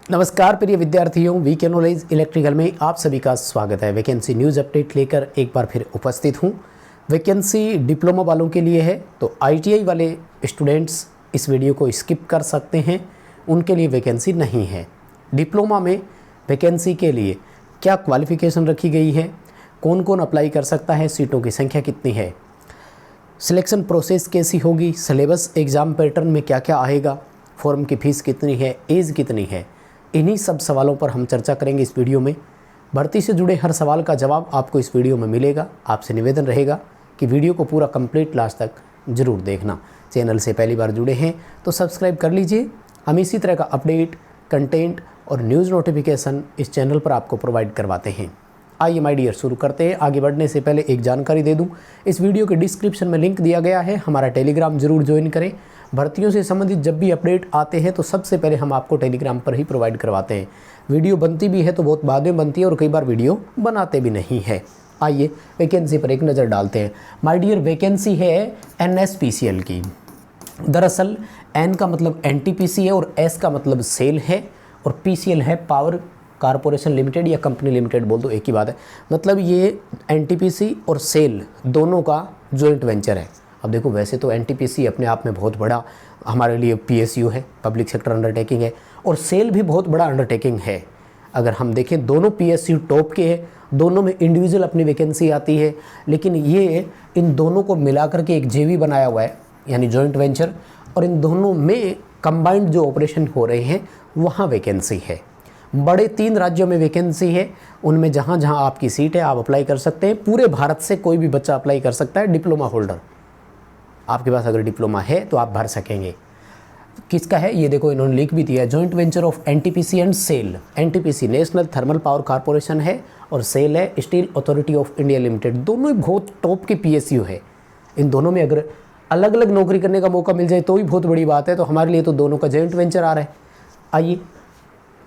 नमस्कार प्रिय विद्यार्थियों, वीके नॉलेज इलेक्ट्रिकल में आप सभी का स्वागत है। वैकेंसी न्यूज़ अपडेट लेकर एक बार फिर उपस्थित हूँ। वैकेंसी डिप्लोमा वालों के लिए है, तो आईटीआई वाले स्टूडेंट्स इस वीडियो को स्किप कर सकते हैं, उनके लिए वैकेंसी नहीं है। डिप्लोमा में वैकेंसी के लिए क्या क्वालिफ़िकेशन रखी गई है, कौन कौन अप्लाई कर सकता है, सीटों की संख्या कितनी है, सिलेक्शन प्रोसेस कैसी होगी, सिलेबस एग्ज़ाम पैटर्न में क्या क्या आएगा, फॉर्म की फ़ीस कितनी है, एज कितनी है, इन्हीं सब सवालों पर हम चर्चा करेंगे इस वीडियो में। भर्ती से जुड़े हर सवाल का जवाब आपको इस वीडियो में मिलेगा। आपसे निवेदन रहेगा कि वीडियो को पूरा कंप्लीट लास्ट तक ज़रूर देखना। चैनल से पहली बार जुड़े हैं तो सब्सक्राइब कर लीजिए। हम इसी तरह का अपडेट, कंटेंट और न्यूज़ नोटिफिकेशन इस चैनल पर आपको प्रोवाइड करवाते हैं। आइए माय डियर शुरू करते हैं। आगे बढ़ने से पहले एक जानकारी दे दूं, इस वीडियो के डिस्क्रिप्शन में लिंक दिया गया है, हमारा टेलीग्राम ज़रूर ज्वाइन करें। भर्तियों से संबंधित जब भी अपडेट आते हैं तो सबसे पहले हम आपको टेलीग्राम पर ही प्रोवाइड करवाते हैं। वीडियो बनती भी है तो बहुत बाद में बनती है और कई बार वीडियो बनाते भी नहीं है। आइए वैकेंसी पर एक नज़र डालते हैं। माय डियर, वैकेंसी है NSPCL की। दरअसल N का मतलब NTPC है और S का मतलब सेल है और PCL है पावर कारपोरेशन लिमिटेड या कंपनी लिमिटेड, बोल दो एक ही बात है। मतलब ये NTPC और सेल दोनों का जॉइंट वेंचर है। अब देखो, वैसे तो NTPC अपने आप में बहुत बड़ा हमारे लिए PSU है, पब्लिक सेक्टर अंडरटेकिंग है, और सेल भी बहुत बड़ा अंडरटेकिंग है। अगर हम देखें दोनों PSU टॉप के हैं, दोनों में इंडिविजुअल अपनी वैकेंसी आती है, लेकिन ये इन दोनों को मिला करके एक JV बनाया हुआ है, यानी जॉइंट वेंचर, और इन दोनों में कंबाइंड जो ऑपरेशन हो रहे हैं वहाँ वैकेंसी है। बड़े 3 राज्यों में वैकेंसी है, उनमें जहाँ जहाँ आपकी सीट है आप अप्लाई कर सकते हैं। पूरे भारत से कोई भी बच्चा अप्लाई कर सकता है। डिप्लोमा होल्डर, आपके पास अगर डिप्लोमा है तो आप भर सकेंगे। किसका है ये देखो, इन्होंने लिख भी दिया है, joint venture of NTPC and SAIL. NTPC national thermal power corporation है और सेल है steel authority of India limited. दोनों ही बहुत टॉप के PSU है। इन दोनों में अगर अलग अलग नौकरी करने का मौका मिल जाए तो भी बहुत बड़ी बात है, तो हमारे लिए तो दोनों का जॉइंट वेंचर आ रहा है। आइए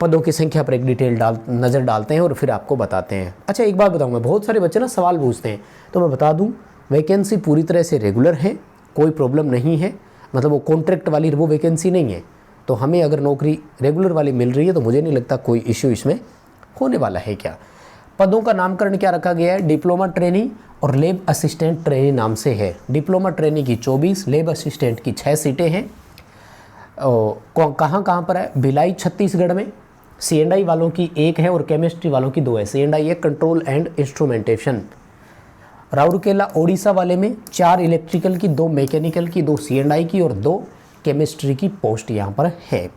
पदों की संख्या पर एक डिटेल नज़र डालते हैं और फिर आपको बताते हैं। अच्छा, एक बात बताऊँ मैं, बहुत सारे बच्चे ना सवाल पूछते हैं, तो मैं बता दूँ वैकेंसी पूरी तरह से रेगुलर है, कोई प्रॉब्लम नहीं है। मतलब वो कॉन्ट्रैक्ट वाली वो वैकेंसी नहीं है। तो हमें अगर नौकरी रेगुलर वाली मिल रही है तो मुझे नहीं लगता कोई इश्यू इसमें होने वाला है। क्या पदों का नामकरण क्या रखा गया है? डिप्लोमा ट्रेनी और लेब असिस्टेंट ट्रेनी नाम से है। डिप्लोमा ट्रेनी की 24, लेब असिस्टेंट की 6 सीटें हैं। कहाँ कहाँ पर है? भिलाई छत्तीसगढ़ में। C&I वालों की 1 है और केमिस्ट्री वालों की 2 है। C&I है control and instrumentation. Rourkela Odisha वाले में 4 इलेक्ट्रिकल की, 2 मैकेनिकल की, 2 C&I की और 2 केमिस्ट्री की पोस्ट यहाँ पर है।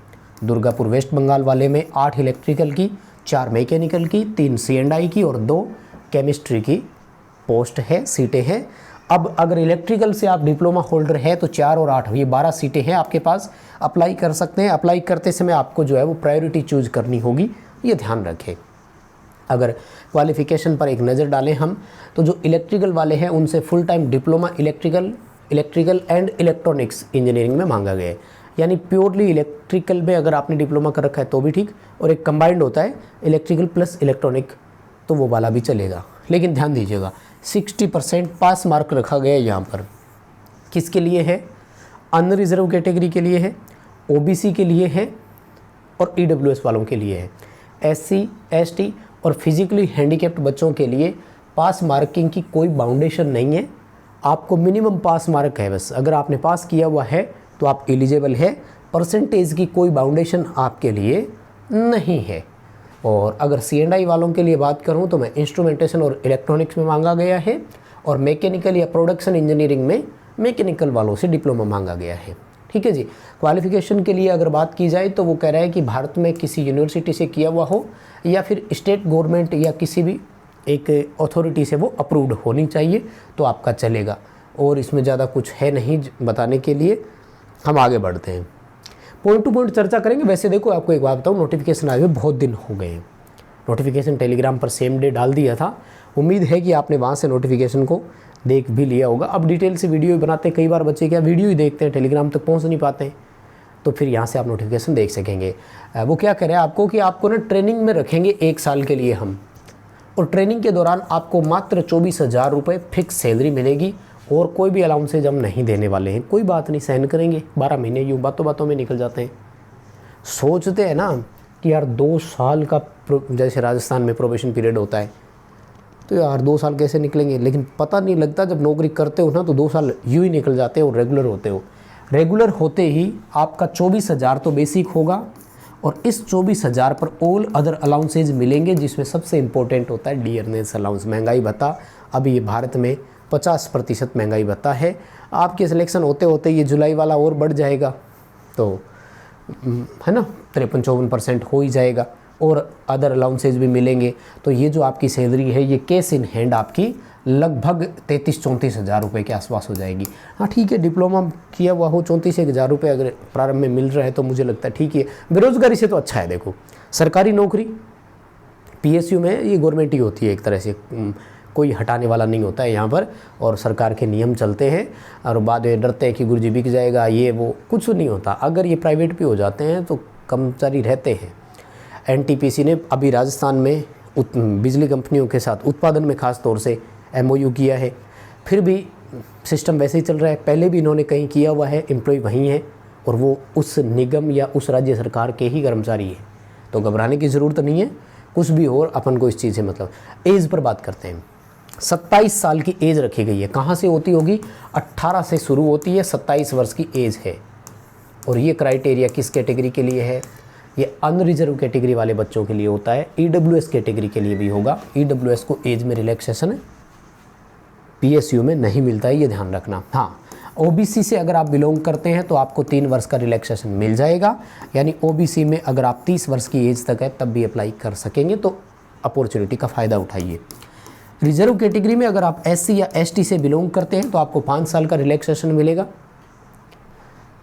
दुर्गापुर वेस्ट बंगाल वाले में 8 इलेक्ट्रिकल की, 4 मैकेनिकल की, 3 C&I की और 2 केमिस्ट्री की पोस्ट है, सीटें हैं। अब अगर इलेक्ट्रिकल से आप डिप्लोमा होल्डर है तो 4 और 8 ये 12 सीटें हैं आपके पास, अप्लाई कर सकते हैं। अप्लाई करते समय आपको जो है वो प्रायोरिटी चूज करनी होगी, ये ध्यान रखें। अगर क्वालिफ़िकेशन पर एक नज़र डालें हम, तो जो इलेक्ट्रिकल वाले हैं उनसे full time diploma electrical and electronics engineering में मांगा गया है। यानी प्योरली इलेक्ट्रिकल में अगर आपने डिप्लोमा कर रखा है तो भी ठीक, और एक कंबाइंड होता है इलेक्ट्रिकल प्लस इलेक्ट्रॉनिक, तो वो वाला भी चलेगा। लेकिन ध्यान दीजिएगा 60% पास मार्क रखा गया है यहाँ पर। किसके लिए है? अनरिजर्व कैटेगरी के लिए है, OBC के लिए है और EWS वालों के लिए है। SC ST और फिजिकली हैंडीकैप्ड बच्चों के लिए पास मार्किंग की कोई बाउंडेशन नहीं है। आपको मिनिमम पास मार्क है बस। अगर आपने पास किया हुआ है तो आप एलिजिबल है। परसेंटेज की कोई बाउंडेशन आपके लिए नहीं है। और अगर C&I वालों के लिए बात करूं तो मैं इंस्ट्रूमेंटेशन और इलेक्ट्रॉनिक्स में मांगा गया है, और मैकेनिकल या प्रोडक्शन इंजीनियरिंग में मैकेनिकल वालों से डिप्लोमा मांगा गया है। ठीक है जी। क्वालिफ़िकेशन के लिए अगर बात की जाए तो वो कह रहा है कि भारत में किसी यूनिवर्सिटी से किया हुआ हो या फिर स्टेट गवर्नमेंट या किसी भी एक अथॉरिटी से वो अप्रूव्ड होनी चाहिए तो आपका चलेगा। और इसमें ज़्यादा कुछ है नहीं बताने के लिए। हम आगे बढ़ते हैं, पॉइंट टू पॉइंट चर्चा करेंगे। वैसे देखो, आपको एक बात बताऊँ, नोटिफिकेशन आए हुए बहुत दिन हो गए हैं। नोटिफिकेशन टेलीग्राम पर सेम डे डाल दिया था। उम्मीद है कि आपने वहाँ से नोटिफिकेशन को देख भी लिया होगा। अब डिटेल से वीडियो भी बनाते हैं, कई बार बच्चे क्या वीडियो ही देखते हैं, टेलीग्राम तक पहुँच नहीं पाते हैं, तो फिर यहाँ से आप नोटिफिकेशन देख सकेंगे। वो क्या कह रहे हैं आपको कि आपको ना ट्रेनिंग में रखेंगे 1 साल के लिए हम, और ट्रेनिंग के दौरान आपको मात्र 24,000 रुपये फिक्स सैलरी मिलेगी और कोई भी अलाउंसेज हम नहीं देने वाले हैं। कोई बात नहीं, सहन करेंगे। 12 महीने यूँ बातों बातों में निकल जाते हैं। सोचते हैं ना कि यार 2 साल का जैसे राजस्थान में प्रोबेशन पीरियड होता है, तो यार 2 साल कैसे निकलेंगे, लेकिन पता नहीं लगता जब नौकरी करते हो ना तो 2 साल यूँ ही निकल जाते हैं और रेगुलर होते हो। रेगुलर होते ही आपका 24,000 तो बेसिक होगा और इस 24,000 पर ऑल अदर अलाउंसेज मिलेंगे, जिसमें सबसे इम्पोर्टेंट होता है डियरनेस अलाउंस, महंगाई भत्ता। अभी ये भारत में 50% महंगाई भत्ता है। आपके सिलेक्शन होते होते ये जुलाई वाला और बढ़ जाएगा, तो है ना 53-54% हो ही जाएगा और अदर अलाउंसेज भी मिलेंगे। तो ये जो आपकी सैलरी है ये कैश इन हैंड आपकी लगभग 33-34 हज़ार रुपये के आसपास हो जाएगी। हाँ ठीक है, डिप्लोमा किया हुआ हो 34,000 रुपये अगर प्रारंभ में मिल रहा है तो मुझे लगता है ठीक है। बेरोज़गारी से तो अच्छा है। देखो सरकारी नौकरी PSU में ये गवर्नमेंट ही होती है एक तरह से, कोई हटाने वाला नहीं होता है यहाँ पर, और सरकार के नियम चलते हैं और बाद में डरते हैं कि गुरुजी बिक जाएगा, ये वो कुछ नहीं होता। अगर ये प्राइवेट भी हो जाते हैं तो कर्मचारी रहते हैं। NTPC ने अभी राजस्थान में बिजली कंपनियों के साथ उत्पादन में खास तौर से MOU किया है, फिर भी सिस्टम वैसे ही चल रहा है। पहले भी इन्होंने कहीं किया हुआ है, एम्प्लॉय वहीं है और वो उस निगम या उस राज्य सरकार के ही कर्मचारी है, तो घबराने की ज़रूरत नहीं है। कुछ भी हो अपन को इस चीज़ से मतलब। एज पर बात करते हैं, 27 साल की एज रखी गई है। कहाँ से होती होगी? 18 से शुरू होती है, 27 वर्ष की एज है। और ये क्राइटेरिया किस कैटेगरी के लिए है? ये अनरिजर्व कैटेगरी वाले बच्चों के लिए होता है। EWS कैटेगरी के लिए भी होगा। EWS को एज में रिलैक्सेशन PSU में नहीं मिलता है, ये ध्यान रखना। हाँ, OBC से अगर आप बिलोंग करते हैं तो आपको 3 वर्ष का रिलैक्सेशन मिल जाएगा, यानी OBC में अगर आप 30 वर्ष की एज तक है तब भी अप्लाई कर सकेंगे, तो अपॉर्चुनिटी का फ़ायदा उठाइए। रिजर्व कैटेगरी में अगर आप SC या ST से बिलोंग करते हैं तो आपको 5 साल का रिलैक्सेशन मिलेगा।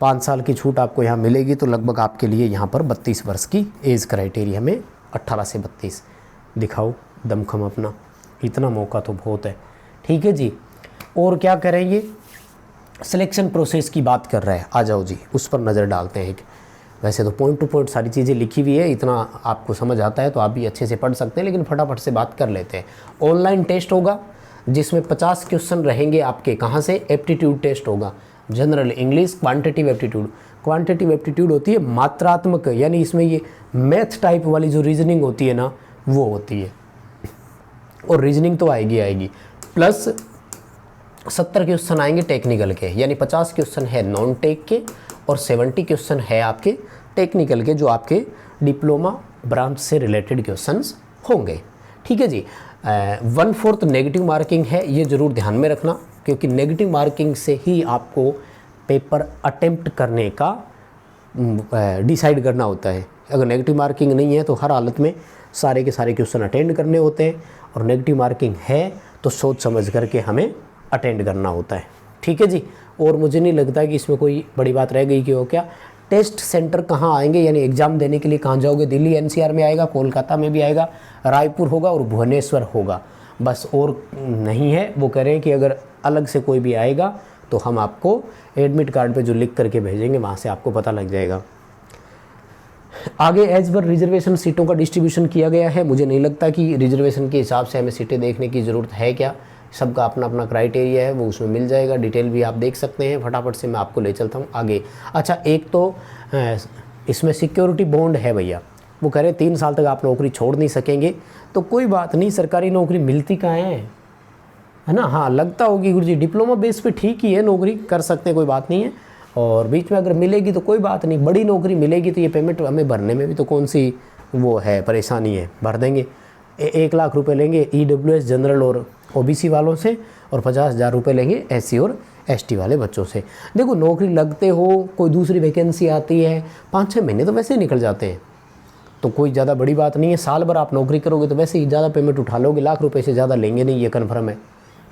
5 साल की छूट आपको यहाँ मिलेगी, तो लगभग आपके लिए यहाँ पर 32 वर्ष की एज क्राइटेरिया में 18 से 32 दिखाओ दमखम अपना, इतना मौका तो बहुत है। ठीक है जी, और क्या करेंगे? सिलेक्शन प्रोसेस की बात कर रहा है, आ जाओ जी उस पर नज़र डालते हैं। वैसे तो पॉइंट टू पॉइंट सारी चीज़ें लिखी हुई है, इतना आपको समझ आता है तो आप भी अच्छे से पढ़ सकते हैं, लेकिन फटाफट से बात कर लेते हैं। ऑनलाइन टेस्ट होगा जिसमें 50 क्वेश्चन रहेंगे आपके। कहाँ से? एप्टीट्यूड टेस्ट होगा, general English, quantitative aptitude. Quantitative aptitude होती है मात्रात्मक, यानी इसमें ये मैथ टाइप वाली जो रीजनिंग होती है ना वो होती है, और रीजनिंग तो आएगी प्लस 70 क्वेश्चन आएंगे टेक्निकल के, यानी 50 क्वेश्चन है नॉन टेक के और 70 क्वेश्चन है आपके टेक्निकल के, जो आपके डिप्लोमा ब्रांच से रिलेटेड क्वेश्चंस होंगे। ठीक है जी। 1/4 नेगेटिव मार्किंग है, ये ज़रूर ध्यान में रखना, क्योंकि नेगेटिव मार्किंग से ही आपको पेपर अटेम्प्ट करने का डिसाइड करना होता है। अगर नेगेटिव मार्किंग नहीं है तो हर हालत में सारे के सारे क्वेश्चन अटेंड करने होते हैं, और नेगेटिव मार्किंग है तो सोच समझ करके हमें अटेंड करना होता है। ठीक है जी। और मुझे नहीं लगता कि इसमें कोई बड़ी बात रह गई कि वो क्या टेस्ट सेंटर कहाँ आएंगे, यानी एग्ज़ाम देने के लिए कहाँ जाओगे? दिल्ली NCR में आएगा, कोलकाता में भी आएगा, रायपुर होगा और भुवनेश्वर होगा, बस और नहीं है। वो कह रहे हैं कि अगर अलग से कोई भी आएगा तो हम आपको एडमिट कार्ड पे जो लिख करके भेजेंगे वहाँ से आपको पता लग जाएगा। आगे एज पर रिजर्वेशन सीटों का डिस्ट्रीब्यूशन किया गया है। मुझे नहीं लगता कि रिजर्वेशन के हिसाब से हमें सीटें देखने की ज़रूरत है क्या, सबका अपना अपना क्राइटेरिया है, वो उसमें मिल जाएगा। डिटेल भी आप देख सकते हैं, फटाफट से मैं आपको ले चलता हूँ आगे। अच्छा, एक तो इसमें सिक्योरिटी बॉन्ड है भैया, वो कह रहे 3 साल तक आप नौकरी छोड़ नहीं सकेंगे, तो कोई बात नहीं, सरकारी नौकरी मिलती कहाँ है ना। हाँ, लगता होगी गुरुजी डिप्लोमा बेस पे ठीक ही है, नौकरी कर सकते हैं, कोई बात नहीं है, और बीच में अगर मिलेगी तो कोई बात नहीं, बड़ी नौकरी मिलेगी तो ये पेमेंट हमें भरने में भी तो कौन सी वो है परेशानी है, भर देंगे। 1 लाख रुपए लेंगे EWS जनरल और OBC वालों से, और 50,000 रुपये लेंगे SC और ST वाले बच्चों से। देखो नौकरी लगते हो, कोई दूसरी वैकेंसी आती है, 5-6 महीने तो वैसे ही निकल जाते हैं, तो कोई ज़्यादा बड़ी बात नहीं है। साल भर आप नौकरी करोगे तो वैसे ही ज़्यादा पेमेंट उठा लोगे, लाख रुपए से ज़्यादा लेंगे नहीं, ये कन्फर्म है।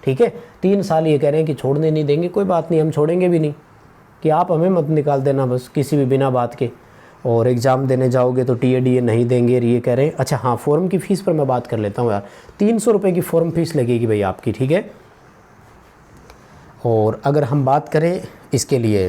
ठीक है, 3 साल ये कह रहे हैं कि छोड़ने नहीं देंगे, कोई बात नहीं, हम छोड़ेंगे भी नहीं, कि आप हमें मत निकाल देना बस किसी भी बिना बात के। और एग्ज़ाम देने जाओगे तो TADA नहीं देंगे, ये कह रहे हैं। अच्छा हाँ, फॉर्म की फ़ीस पर मैं बात कर लेता हूँ यार। 300 रुपये की फ़ॉर्म फीस लगेगी भाई आपकी, ठीक है। और अगर हम बात करें इसके लिए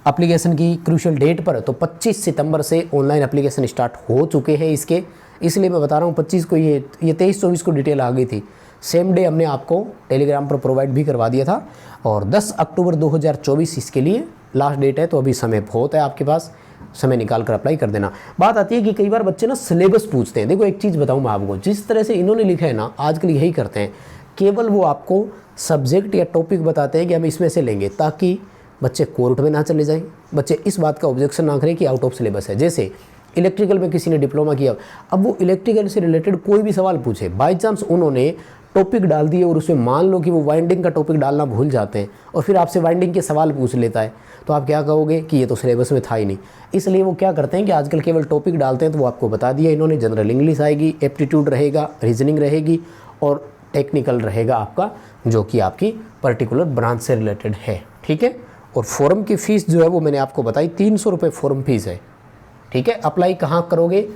एप्लीकेशन की क्रूशियल डेट पर, तो 25 सितंबर से ऑनलाइन एप्लीकेशन स्टार्ट हो चुके हैं इसके, इसलिए मैं बता रहा हूँ 25 को, ये 23-24 को डिटेल आ गई थी। सेम डे हमने आपको टेलीग्राम पर प्रोवाइड भी करवा दिया था, और 10 अक्टूबर 2024 इसके लिए लास्ट डेट है, तो अभी समय बहुत है आपके पास। समय निकाल कर अप्लाई कर देना। बात आती है कि कई बार बच्चे ना सिलेबस पूछते हैं। देखो एक चीज़ बताऊँ मैं आपको, जिस तरह से इन्होंने लिखा है ना, आजकल यही करते हैं, केवल वो आपको सब्जेक्ट या टॉपिक बताते हैं कि हम इसमें से लेंगे, ताकि बच्चे कोर्ट में ना चले जाएं, बच्चे इस बात का ऑब्जेक्शन ना करें कि आउट ऑफ सिलेबस है। जैसे इलेक्ट्रिकल में किसी ने डिप्लोमा किया, अब वो इलेक्ट्रिकल से रिलेटेड कोई भी सवाल पूछे, बाई चांस उन्होंने टॉपिक डाल दिए और उसमें मान लो कि वो वाइंडिंग का टॉपिक डालना भूल जाते हैं और फिर आपसे वाइंडिंग के सवाल पूछ लेता है, तो आप क्या कहोगे कि ये तो सिलेबस में था ही नहीं। इसलिए वो क्या करते हैं कि आजकल केवल टॉपिक डालते हैं, तो वो आपको बता दिया इन्होंने, जनरल इंग्लिश आएगी, एप्टीट्यूड रहेगा, रीजनिंग रहेगी और टेक्निकल रहेगा आपका, जो कि आपकी पर्टिकुलर ब्रांच से रिलेटेड है। ठीक है, और फॉर्म की फ़ीस जो है वो मैंने आपको बताई, 300 रुपये फॉर्म फीस है। ठीक है, अप्लाई कहाँ करोगे,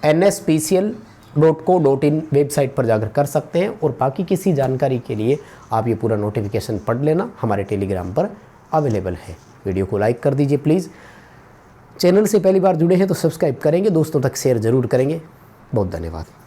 nspcl.co.in वेबसाइट पर जाकर कर सकते हैं, और बाकी किसी जानकारी के लिए आप ये पूरा नोटिफिकेशन पढ़ लेना, हमारे टेलीग्राम पर अवेलेबल है। वीडियो को लाइक कर दीजिए प्लीज़, चैनल से पहली बार जुड़े हैं तो सब्सक्राइब करेंगे, दोस्तों तक शेयर ज़रूर करेंगे। बहुत धन्यवाद।